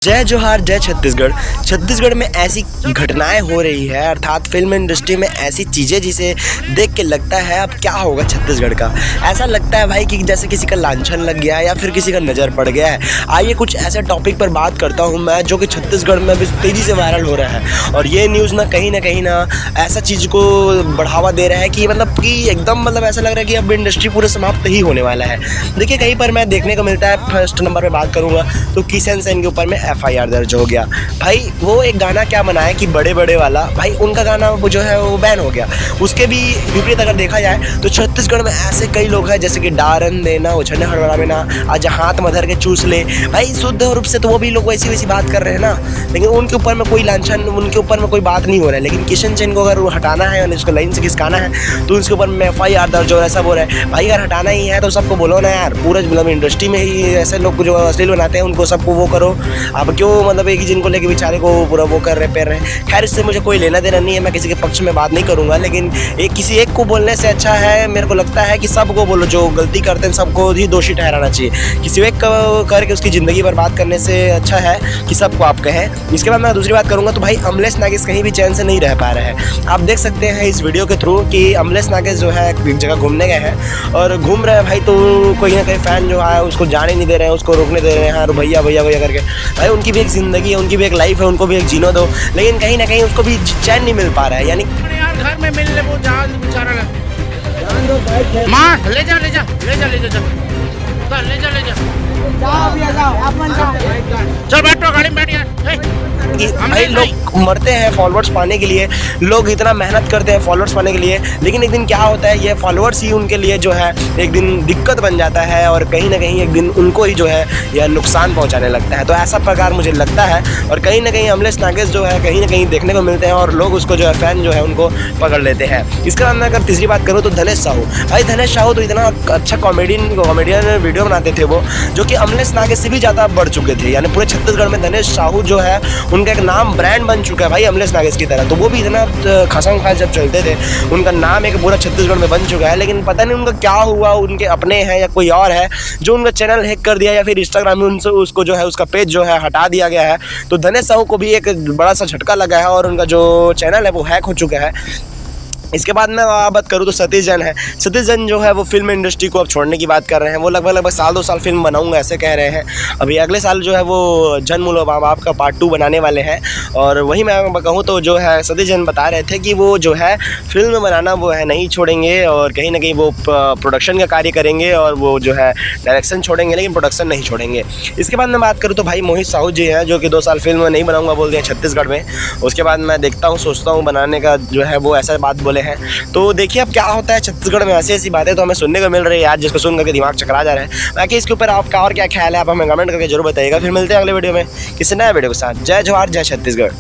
जय जोहार जय छत्तीसगढ़। छत्तीसगढ़ में ऐसी घटनाएं हो रही है, अर्थात फिल्म इंडस्ट्री में ऐसी चीज़ें जिसे देख के लगता है अब क्या होगा छत्तीसगढ़ का। ऐसा लगता है भाई कि जैसे किसी का लांछन लग गया है या फिर किसी का नज़र पड़ गया है। आइए कुछ ऐसे टॉपिक पर बात करता हूँ मैं जो कि छत्तीसगढ़ में अभी तेज़ी से वायरल हो रहा है, और ये न्यूज़ ना कहीं ना ऐसा चीज़ को बढ़ावा दे रहा है कि एकदम ऐसा लग रहा है कि अब इंडस्ट्री पूरे समाप्त ही होने वाला है। देखिए कहीं पर मैं देखने को मिलता है, फर्स्ट नंबर पर बात करूँगा तो किशन सेन के ऊपर में FIR दर्ज हो गया। भाई वो एक गाना क्या बनाया कि बड़े बड़े वाला, भाई उनका गाना वो जो है वो बैन हो गया। उसके भी विपरीत अगर देखा जाए तो छत्तीसगढ़ में ऐसे कई लोग हैं जैसे कि डारन देना, उछलने हड़बड़ा ना, आज हाथ मधर के चूस ले। भाई शुद्ध रूप से तो वो भी लोग वैसी बात कर रहे हैं ना, लेकिन उनके ऊपर में कोई लांछन, उनके ऊपर में कोई बात नहीं हो रहा है। लेकिन किशन सेन को अगर हटाना है और इसको लाइन से खिसकाना है तो उसके ऊपर में FIR दर्ज हो रहा है, सब हो रहा है। भाई अगर हटाना ही है तो सबको बोलो ना यार, पूरा इंडस्ट्री में ही ऐसे लोग जो अश्लील बनाते हैं उनको सबको वो करो। अब क्यों एक ही जिनको लेके बेचारे को पूरा वो कर रहे रहे। खैर इससे मुझे कोई लेना देना नहीं है, मैं किसी के पक्ष में बात नहीं करूंगा, लेकिन किसी एक को बोलने से अच्छा है, मेरे को लगता है कि सबको बोलो, जो गलती करते हैं सबको ही दोषी ठहराना चाहिए। किसी एक को करके उसकी ज़िंदगी बर्बाद करने से अच्छा है कि सबको आप कहें। इसके बाद मैं दूसरी बात करूँगा तो भाई अमलेश नागेश कहीं भी चैन से नहीं रह पा रहे हैं। आप देख सकते हैं इस वीडियो के थ्रू कि अमलेश नागेश जो है एक जगह घूमने गए हैं और घूम रहे हैं भाई, तो कोई ना कोई फ़ैन जो है उसको जाने नहीं दे रहे हैं, उसको रोकने दे रहे हैं, हाँ भैया भैया भैया करके। भाई उनकी भी एक ज़िंदगी है, उनकी भी एक लाइफ है, उनको भी एक जीने दो, लेकिन कहीं ना कहीं उसको भी चैन नहीं मिल पा रहा है। यानी यार घर में मिल ले वो जहाज बेचारा माँ ले जा ले जा ले जा ले जा ले जा ले जा चल बैठो गाड़ी में बैठ यार। भाई लोग मरते हैं फॉलोअर्स पाने के लिए, लोग इतना मेहनत करते हैं फॉलोअर्स पाने के लिए, लेकिन एक दिन क्या होता है ये फॉलोअर्स ही उनके लिए जो है एक दिन दिक्कत बन जाता है और कहीं ना कहीं एक दिन उनको ही जो है यह नुकसान पहुंचाने लगता है। तो ऐसा प्रकार मुझे लगता है, और कहीं ना कहीं अमलेश नागेश जो है कहीं ना कहीं देखने को मिलते हैं और लोग उसको जो है फ़ैन जो है उनको पकड़ लेते हैं। इसके बाद मैं अगर तीसरी बात करूँ तो धनेश साहू। भाई धनेश साहू तो इतना अच्छा कॉमेडियन वीडियो बनाते थे वो, जो कि अमलेश नागेश से भी ज़्यादा बढ़ चुके थे। यानी पूरे छत्तीसगढ़ में धनेश साहू जो है उनका एक नाम ब्रांड बन चुका है भाई अमलेश नागेश की तरह। तो वो भी इतना खसम खास जब चलते थे, उनका नाम एक पूरा छत्तीसगढ़ में बन चुका है। लेकिन पता नहीं उनका क्या हुआ, उनके अपने हैं या कोई और है जो उनका चैनल हैक कर दिया या फिर इंस्टाग्राम में उनसे उसको जो है उसका पेज जो है हटा दिया गया है। तो धनेश साहू को भी एक बड़ा सा झटका लगा है और उनका जो चैनल है वो हैक हो चुका है। इसके बाद मैं बात करूँ तो सतीश जैन है। सतीश जैन जो है वो फिल्म इंडस्ट्री को अब छोड़ने की बात कर रहे हैं। वो लगभग साल 2 साल फिल्म बनाऊंगा ऐसे कह रहे हैं। अभी अगले साल जो है वो जन्म माँ बाप का पार्ट 2 बनाने वाले हैं। और वही मैं कहूँ तो जो है सतीश जैन बता रहे थे कि वो जो है फिल्म बनाना वो है नहीं छोड़ेंगे, और कहीं ना कहीं वो प्रोडक्शन का कार्य करेंगे और वो जो है डायरेक्शन छोड़ेंगे लेकिन प्रोडक्शन नहीं छोड़ेंगे। इसके बाद मैं बात करूँ तो भाई मोहित साहू जी हैं जो कि 2 साल फिल्म नहीं बनाऊँगा बोल दिया छत्तीसगढ़ में। उसके बाद मैं देखता हूँ, सोचता हूँ बनाने का जो है वो ऐसा बात बोले हैं। तो देखिए अब क्या होता है छत्तीसगढ़ में, ऐसी बातें तो हमें सुनने को मिल रही है यार, जिसको सुन करके दिमाग चकरा जा रहा है। बाकी इसके ऊपर आपका और क्या ख्याल है आप हमें कमेंट करके जरूर बताइएगा। फिर मिलते हैं अगले वीडियो में किसी नए वीडियो के साथ। जय जोहार जय छत्तीसगढ़।